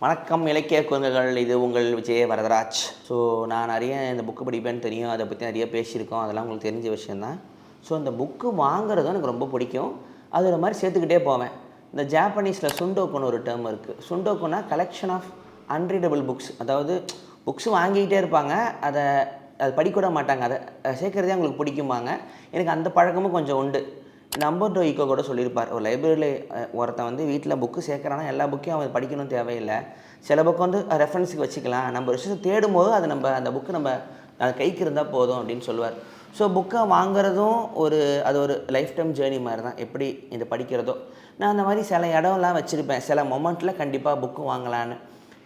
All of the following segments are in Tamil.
வணக்கம் இலக்கிய குரங்குகள். இது உங்கள் விஜய வரதராஜ். ஸோ நான் நிறைய இந்த புக்கு படிப்பேன்னு தெரியும், அதை பற்றி நிறைய பேசியிருக்கோம், அதெல்லாம் உங்களுக்கு தெரிஞ்ச விஷயந்தான். ஸோ இந்த புக்கு வாங்குறதும் எனக்கு ரொம்ப பிடிக்கும். அது ஒரு மாதிரி சேர்த்துக்கிட்டே போவேன். இந்த ஜாப்பனீஸில் சுண்டோக்குன்னு ஒரு டேர்ம் இருக்குது. சுண்டோக்குன்னா கலெக்ஷன் ஆஃப் அன்ரீடபிள் புக்ஸ். அதாவது புக்ஸ் வாங்கிக்கிட்டே இருப்பாங்க, அது படிக்கூட மாட்டாங்க, அதை சேர்க்குறதே அவங்களுக்கு பிடிக்குமாங்க. எனக்கு அந்த பழக்கமும் கொஞ்சம் உண்டு. நம்பர் ஈக்கோ கூட சொல்லியிருப்பார், ஒரு லைப்ரரியில் ஒருத்தன் வந்து வீட்டில் புக்கு சேர்க்குறான்னா எல்லா புக்கையும் அவன் படிக்கணும் தேவையில்லை, சில புக்கு வந்து ரெஃபரன்ஸுக்கு வச்சுக்கலாம், நம்ம விஷயத்தை தேடும்போது அது அந்த புக்கு நம்ம கைக்கு இருந்தால் போதும் அப்படின்னு சொல்லுவார். ஸோ புக்கை வாங்குறதும் அது ஒரு லைஃப் டைம் ஜேர்னி மாதிரி தான், எப்படி இது படிக்கிறதோ. நான் அந்த மாதிரி சில இடம்லாம் வச்சுருப்பேன், சில மொமெண்ட்டில் கண்டிப்பாக புக்கு வாங்கலான்னு.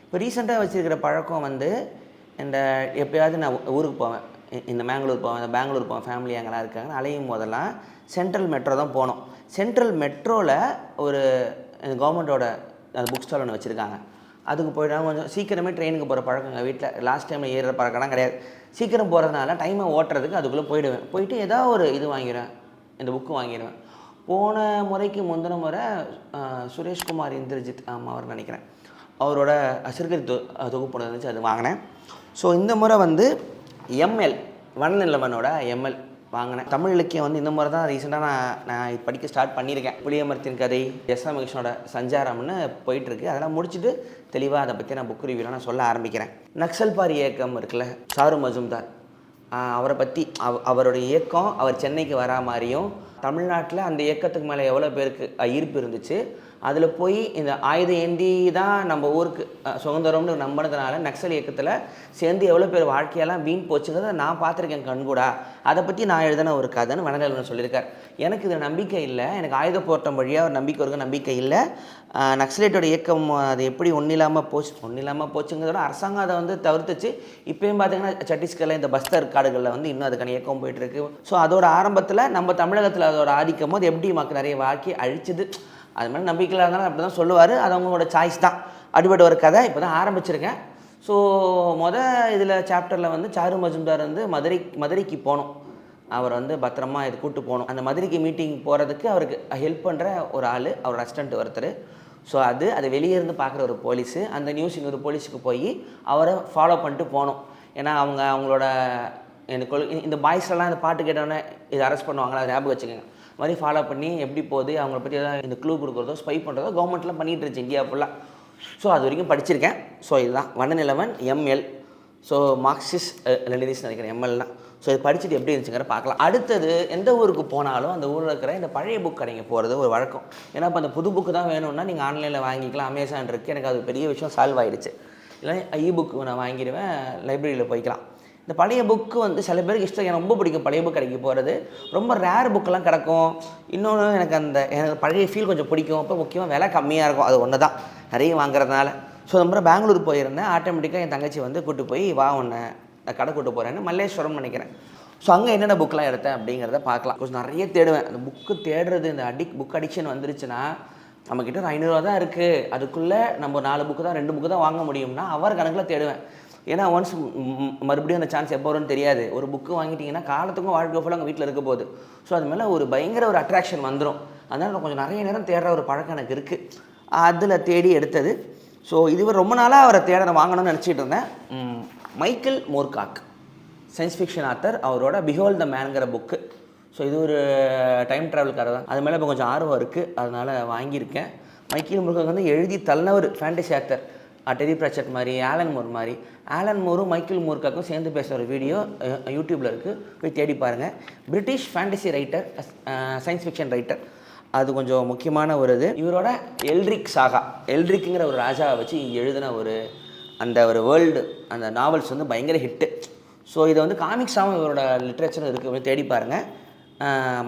இப்போ ரீசெண்டாக வச்சுருக்கிற பழக்கம் வந்து, இந்த எப்போயாவது நான் ஊருக்கு போவேன், இந்த பெங்களூர் போவேன், ஃபேமிலி அங்கெல்லாம் இருக்காங்க, அலையும் போதெல்லாம் சென்ட்ரல் மெட்ரோ தான் போனோம். சென்ட்ரல் மெட்ரோவில் ஒரு கவர்மெண்ட்டோட புக் ஸ்டால் ஒன்று வச்சுருக்காங்க. அதுக்கு போய்ட்டாங்க. கொஞ்சம் சீக்கிரமே ட்ரெயினுக்கு போகிற பழக்கங்க வீட்டில், லாஸ்ட் டைமில் ஏறுற பழக்கம்லாம் கிடையாது. சீக்கிரம் போகிறதுனால டைமை ஓட்டுறதுக்கு அதுக்குள்ளே போயிட்டு ஏதாவது ஒரு இது வாங்கிடுவேன், இந்த புக்கு வாங்கிடுவேன். போன முறைக்கு முந்தின முறை சுரேஷ்குமார் இந்திரஜித் அவர் நினைக்கிறேன், அவரோட சிறுகதை தொகுப்பு இருந்துச்சு, அது வாங்கினேன். ஸோ இந்த முறை வந்து எம்எல் வண்ணநிலவனோட எம்எல் வாங்கினேன். தமிழ் இலக்கியம் வந்து இந்த முறை தான் ரீசெண்டாக நான் படிக்க ஸ்டார்ட் பண்ணியிருக்கேன். புளியமரத்தின் கதை, எஸ் ராமகிருஷ்ணனோட சஞ்சாரம்னு போயிட்டுருக்கு. அதெல்லாம் முடிச்சுட்டு தெளிவாக அதை பற்றி நான் புக் ரிவ்யூலாம் நான் சொல்ல ஆரம்பிக்கிறேன். நக்சல்பாரி இயக்கம் இருக்குல்ல, சாரு மஜும்தார், அவரை பற்றி அவருடைய இயக்கம், அவர் சென்னைக்கு வரா மாதிரியும், தமிழ்நாட்டில் அந்த இயக்கத்துக்கு மேலே எவ்வளோ பேருக்கு ஈர்ப்பு இருந்துச்சு, அதில் போய் இந்த ஆயுதம் ஏந்தி தான் நம்ம ஊருக்கு சுதந்திரம்னு நம்பினதுனால நக்சல் இயக்கத்தில் சேர்ந்து எவ்வளோ பேர் வாழ்க்கையெல்லாம் வீண் போச்சுங்கிறத நான் பார்த்துருக்கேன் கண்கூடா. அதை பற்றி நான் எழுதின ஒரு கதைன்னு வனநிலவன் சொல்லியிருக்கார். எனக்கு இதில் நம்பிக்கை இல்லை, எனக்கு ஆயுத போராட்டம் வழியாக ஒரு நம்பிக்கை இல்லை. நக்சலைட்டோட இயக்கம் அது எப்படி ஒன்றும் இல்லாமல் போச்சுங்கிறதோட அரசாங்கம் அதை வந்து தவிர்த்துச்சு. இப்போயும் பார்த்தீங்கன்னா சத்தீஸ்கரில் இந்த பஸ்தர் காடுகளில் வந்து இன்னும் அதுக்கான இயக்கம் போயிட்டுருக்கு. ஸோ அதோட ஆரம்பத்தில் நம்ம தமிழகத்தில் அதோட ஆதிக்கம் போது எப்படி மக்கள் நிறைய வாழ்க்கை அழிச்சுது, அது மாதிரி நம்பிக்கையில் இருந்தாலும் அப்படி தான் சொல்லுவார். அது அவங்களோட சாய்ஸ் தான். அடிபட்ட ஒரு கதை இப்போ தான் ஆரம்பிச்சிருக்கேன். ஸோ இதில் சாப்டரில் வந்து சாரு மஜும்தார் வந்து மதுரைக்கு போகணும், அவர் வந்து பத்திரமா இது கூப்பிட்டு போகணும். அந்த மதுரைக்கு மீட்டிங் போகிறதுக்கு அவருக்கு ஹெல்ப் பண்ணுற ஒரு ஆள், அவரோட அசிஸ்டண்ட் ஒருத்தர். ஸோ அது வெளியே இருந்து பார்க்குற ஒரு போலீஸு, அந்த நியூஸ் இன்னொரு போலீஸுக்கு போய் அவரை ஃபாலோ பண்ணிட்டு போகணும். ஏன்னா அவங்களோட இந்த பாய்ஸ்லாம் இந்த பாட்டு கேட்டோன்னே இது அரெஸ்ட் பண்ணுவாங்களா, அதை ஞாபகம் வச்சுக்கோங்க. மாதிரி ஃபாலோ பண்ணி எப்படி போகுது, அவங்கள பற்றி ஏதாவது இந்த க்ளூ கொடுக்குறதோ ஸ்பை பண்ணுறதோ கவர்மெண்ட்லாம் பண்ணிகிட்டு இருந்துச்சு இந்தியா ஃபுல்லாக. ஸோ அது வரைக்கும் படிச்சிருக்கேன். ஸோ இதுதான் Vannanilavan ML. So Marxist Leninist நினைக்கிறேன் எம்எல்லாம். ஸோ இது படிச்சுட்டு எப்படி இருந்துச்சுங்கிற பார்க்கலாம். அடுத்தது எந்த ஊருக்கு போனாலும் அந்த ஊரில் இருக்கிற இந்த பழைய புக் கடைங்க போகிறது ஒரு வழக்கம். ஏன்னா இப்போ அந்த புது புக்கு தான் வேணும்னா நீங்கள் ஆன்லைனில் வாங்கிக்கலாம், அமேசான் இருக்குது. எனக்கு அது பெரிய விஷயம் சால்வ் ஆகிடுச்சு. இல்லை இ-புக்கு நான் வாங்கிடுவேன், லைப்ரரியில் போய்க்கலாம். இந்த பழைய புக்கு வந்து சில பேருக்கு இஷ்டம், எனக்கு ரொம்ப பிடிக்கும் பழைய புக் கடைக்கு போகிறது. ரொம்ப ரேர் புக்கெல்லாம் கிடக்கும். இன்னொன்று எனக்கு பழைய ஃபீல் கொஞ்சம் பிடிக்கும். அப்போ முக்கியமாக விலை கம்மியாக இருக்கும், அது ஒன்று தான் நிறைய வாங்குறதுனால. ஸோ அந்த மாதிரி பெங்களூர் போயிருந்தேன். ஆட்டோமேட்டிக்காக என் தங்கச்சி வந்து கூப்பிட்டு போய் ஒன்று கடை கூப்பிட்டு போகிறேன்னு, மல்லேஸ்வரம் நினைக்கிறேன். ஸோ அங்கே என்னென்ன புக்கெலாம் எடுத்தேன் அப்படிங்கிறத பார்க்கலாம். கொஞ்சம் நிறைய தேடுவேன். அந்த புக்கு தேடுறது, இந்த புக் அடிக்ஷன் வந்துருச்சுன்னா, நம்மக்கிட்ட ஒரு 500 ரூபா தான் இருக்குது, அதுக்குள்ளே நம்ம 4 புக்கு தான் 2 புக்கு தான் வாங்க முடியும்னா அவர் கணக்கில் தேடுவேன். ஏன்னா ஒன்ஸ் மறுபடியும் அந்த சான்ஸ் எப்போ வரும்னு தெரியாது. ஒரு புக்கு வாங்கிட்டிங்கன்னா காலத்துக்கும் வாழ்க்கை ஃபுல்லாக அங்கே வீட்டில் இருக்க போகுது. ஸோ அது மேலே ஒரு பயங்கர ஒரு அட்ராக்ஷன் வந்துடும். அதனால் நான் கொஞ்சம் நிறைய நேரம் தேடுற ஒரு பழக்கம் எனக்கு இருக்குது. அதில் தேடி எடுத்தது. ஸோ இதுவரை ரொம்ப நாளாக அவரை வாங்கணும்னு நினச்சிட்டு இருந்தேன். மைக்கேல் மூர்காக், சயின்ஸ் ஃபிக்ஷன் ஆத்தர், அவரோட பிஹோல்ட் த மேன்கிற புக்கு. ஸோ இது ஒரு டைம் ட்ராவல் கதை தான். அது மேலே இப்போ கொஞ்சம் ஆர்வம் இருக்குது, அதனால் வாங்கியிருக்கேன். மைக்கேல் மூர்காக் வந்து எழுதி தள்ளினவர் ஃபேண்டசி ஆத்தர். டெரி பிராச்சட் மாதிரி, ஆலன் மூர் மாதிரி. ஆலன் மூரும் மைக்கேல் மூர்காக்கும் சேர்ந்து பேசுகிற ஒரு வீடியோ யூடியூப்பில் இருக்குது, போய் தேடி பாருங்கள். British fantasy writer, science fiction writer. அது கொஞ்சம் முக்கியமான ஒரு இது. இவரோட எல்ட்ரிக் சாகா, எல்ட்ரிக்குங்கிற ஒரு ராஜாவை வச்சு எழுதின அந்த வேர்ல்டு, அந்த நாவல்ஸ் வந்து பயங்கர ஹிட்டு. ஸோ இதை வந்து காமிக்ஸாகவும் இவரோட லிட்ரேச்சர் இருக்குது, தேடி பாருங்கள்.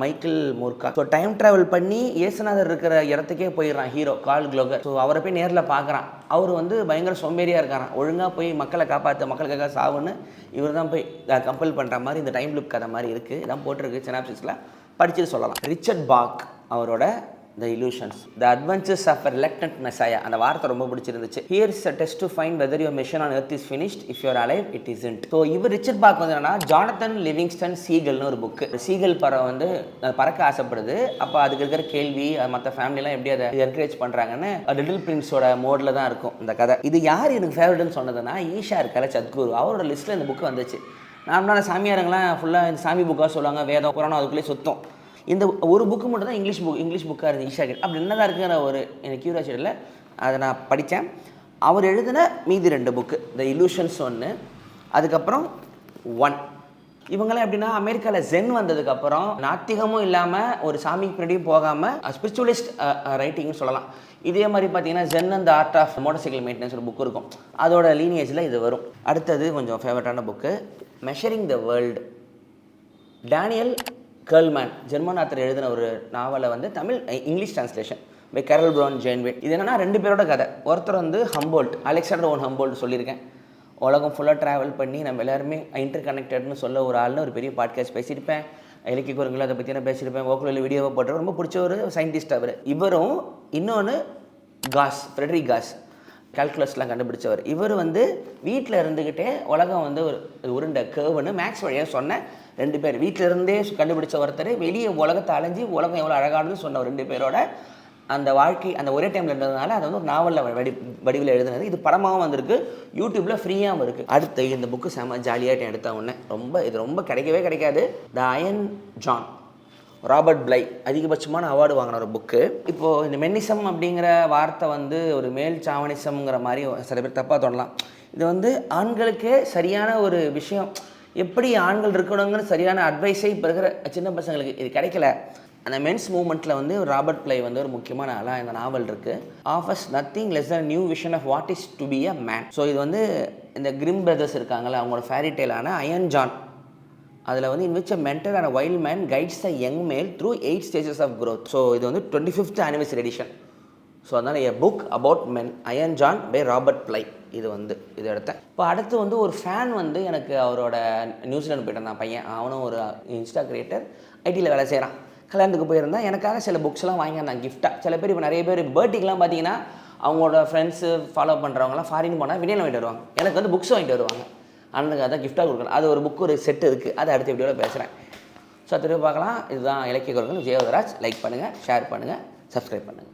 மைக்கேல் மூர்காக். ஸோ டைம் ட்ராவல் பண்ணி இயேசுநாதர் இருக்கிற இடத்துக்கே போயிடுறான் ஹீரோ கால் க்ளோகர். ஸோ அவரை போய் நேரில் பார்க்குறான். அவர் வந்து பயங்கர சோம்பேறியாக இருக்காரான். ஒழுங்காக போய் மக்களை காப்பாற்ற, மக்களுக்காக சாவுன்னு இவர் தான் போய் கம்பல் பண்ணுற மாதிரி இந்த டைம் லுக் கதை மாதிரி இருக்குது. இதான் போட்டிருக்கு சினாப்சிஸில், படிச்சுட்டு சொல்லலாம். ரிச்சர்ட் பாக், அவரோட த illusions, the adventures of a reluctant messiah. அந்த வார்த்தை ரொம்ப பிடிச்சிருந்துச்சு. Here is a test to find whether your mission on earth is finished. If you are alive, it isn't. So இவர் ரிச்சர்ட் பார்க் வந்து என்னன்னா ஜானத்தன் லிவிங்ஸ்டன் சீகல்னு ஒரு புக்கு. சீகல் பறவை வந்து பறக்க ஆசைப்படுது. அப்போ அதுக்கு இருக்கிற கேள்வி மற்ற ஃபேமிலிலாம் எப்படி அதை என்கரேஜ் பண்ணுறாங்கன்னு லிட்டில் பிரின்ஸோட மோடில் தான் இருக்கும் இந்த கதை. இது யார் எனக்கு ஃபேவரட்னு சொன்னதுன்னா ஈஷா இருக்கல சத்குரு, அவரோட லிஸ்ட்டில் இந்த புக்கு வந்துச்சு. நார்மலான சாமியாரங்களாம் ஃபுல்லாக இந்த சாமி புக்காக சொல்லுவாங்க, வேதம் புராணம் அதுக்குள்ளேயே சுத்தம். இந்த ஒரு புக்கு மட்டும் தான் இங்கிலீஷ் புக்காக இருந்துச்சு ஈஷா கிட்ட. அப்படி என்னதான் இருக்குங்கிற ஒரு எனக்கு கியூரியாசிட்டியில் அதை நான் படித்தேன். அவர் எழுதின மீதி 2 புக்கு, த illusions ஒன்று, அதுக்கப்புறம் 1. இவங்களாம் எப்படின்னா அமெரிக்காவில் ஜென் வந்ததுக்கப்புறம் நாத்திகமும் இல்லாமல் ஒரு சாமிக்கு பின்னாடியும் போகாமல் ஸ்பிரிச்சுவலிஸ்ட் ரைட்டிங்னு சொல்லலாம். இதே மாதிரி பார்த்தீங்கன்னா Zen and art of motorcycle maintenance ஒரு புக் இருக்கும், அதோட லீனியேஜில் இது வரும். அடுத்தது கொஞ்சம் ஃபேவரட்டான book, measuring the world. Daniel Kehlmann German author எழுதின ஒரு நாவலை வந்து English translation by Carol Brown Janeway. இது என்னென்னா 2 பேரோட கதை. ஒருத்தர் வந்து ஹம்போல்ட், அலெக்சாண்டர் ஓன் ஹம்போல்ட் சொல்லியிருக்கேன். உலகம் ஃபுல்லாக ட்ராவல் பண்ணி நம்ம எல்லாருமே இன்டர் கனெக்டட்னு சொல்ல ஒரு ஆள்னு ஒரு பெரிய பாட்காஸ்ட் பேசியிருப்பேன். இலக்கிய குரங்களை அதை பற்றி நான் பேசியிருப்பேன். ஓக்குலில் வீடியோவை போட்டு ரொம்ப பிடிச்ச ஒரு சயின்டிஸ்ட் அவர். இவரும் இன்னொன்று ஃப்ரெட்ரிக் காஸ் கால்குலஸ்லாம் கண்டுபிடிச்சவர். இவர் வந்து வீட்டில் இருந்துக்கிட்டே உலகம் வந்து ஒரு உருண்டை கேர்வுன்னு மேக்ஸ் வழியாக சொன்ன 2 பேர். வீட்டில் இருந்தே கண்டுபிடிச்ச ஒருத்தர், வெளியே உலகத்தை அலைஞ்சி உலகம் எவ்வளோ அழகானதுன்னு சொன்ன 2 பேரோட அந்த வாழ்க்கை அந்த ஒரே டைமில் இருந்ததுனால அதை வந்து ஒரு நாவலில் வடிவில் எழுதுனது. இது படமாகவும் வந்திருக்கு, யூடியூப்பில் ஃப்ரீயாகவும் இருக்குது. அடுத்து இந்த புக்கு செம்ம ஜாலியாகிட்டேன் எடுத்த உடனே. இது ரொம்ப கிடைக்காது. The iron John, Robert Bly அதிகபட்சமான அவார்டு வாங்கின ஒரு புக்கு. இப்போது இந்த மென்னிசம் அப்படிங்கிற வார்த்தை வந்து ஒரு மேல் சாவனிசம்ங்கிற மாதிரி சில பேர் தப்பாக தோணலாம். இது வந்து ஆண்களுக்கே சரியான ஒரு விஷயம், எப்படி ஆண்கள் இருக்கணுங்கிற சரியான அட்வைஸே இப்போ இருக்கிற சின்ன பசங்களுக்கு இது கிடைக்கல. அந்த மென்ஸ் மூமெண்ட்டில் வந்து ராபர்ட் பிளை வந்து ஒரு முக்கியமான ஆளாக இந்த நாவல் இருக்குது. Offers nothing less than new vision of what is to be a man. So இது வந்து இந்த கிரிம் பிரதர்ஸ் இருக்காங்களே அவங்களோட ஃபேரி டெய்லான அயன் ஜான், அதில் வந்து in which a mentor and wild man guides the young male through 8 stages of growth. So இது வந்து 25th anniversary எடிஷன். ஸோ அதனால் a book about men, Iron John by Robert Bly. இது எடுத்தேன். இப்போ அடுத்து வந்து ஒரு ஃபேன் வந்து எனக்கு அவரோட நியூசிலாந்து போய்ட்டு இருந்தான் பையன். அவனும் ஒரு இன்ஸ்டா கிரியேட்டர், ஐடியில் வேலை செய்கிறான். கல்யாணத்துக்கு போயிருந்தான். எனக்காக சில புக்ஸ்லாம் வாங்கியிருந்தான் கிஃப்ட்டாக. சில பேர் இப்போ நிறைய பேர் பர்த்டேக்கெலாம் பார்த்தீங்கன்னா அவங்களோட ஃப்ரெண்ட்ஸு ஃபாலோ பண்ணுறவங்களாம் ஃபாரின் போனால் வினியில் வாங்கிட்டு வருவாங்க. எனக்கு வந்து புக்ஸ் வாங்கிட்டு வருவாங்க. அண்ணனுக்கு அதான் கிஃப்ட்டாக கொடுக்கலாம். அது ஒரு புக்கு ஒரு செட்டு இருக்குது, அதை அடுத்த வீடியோவில் பேசுகிறேன். ஸோ திரும்ப பார்க்கலாம். இதுதான் இலக்கிய குரல். விஜயவதராஜ். லைக் பண்ணுங்கள், ஷேர் பண்ணுங்கள், சப்ஸ்கிரைப் பண்ணுங்கள்.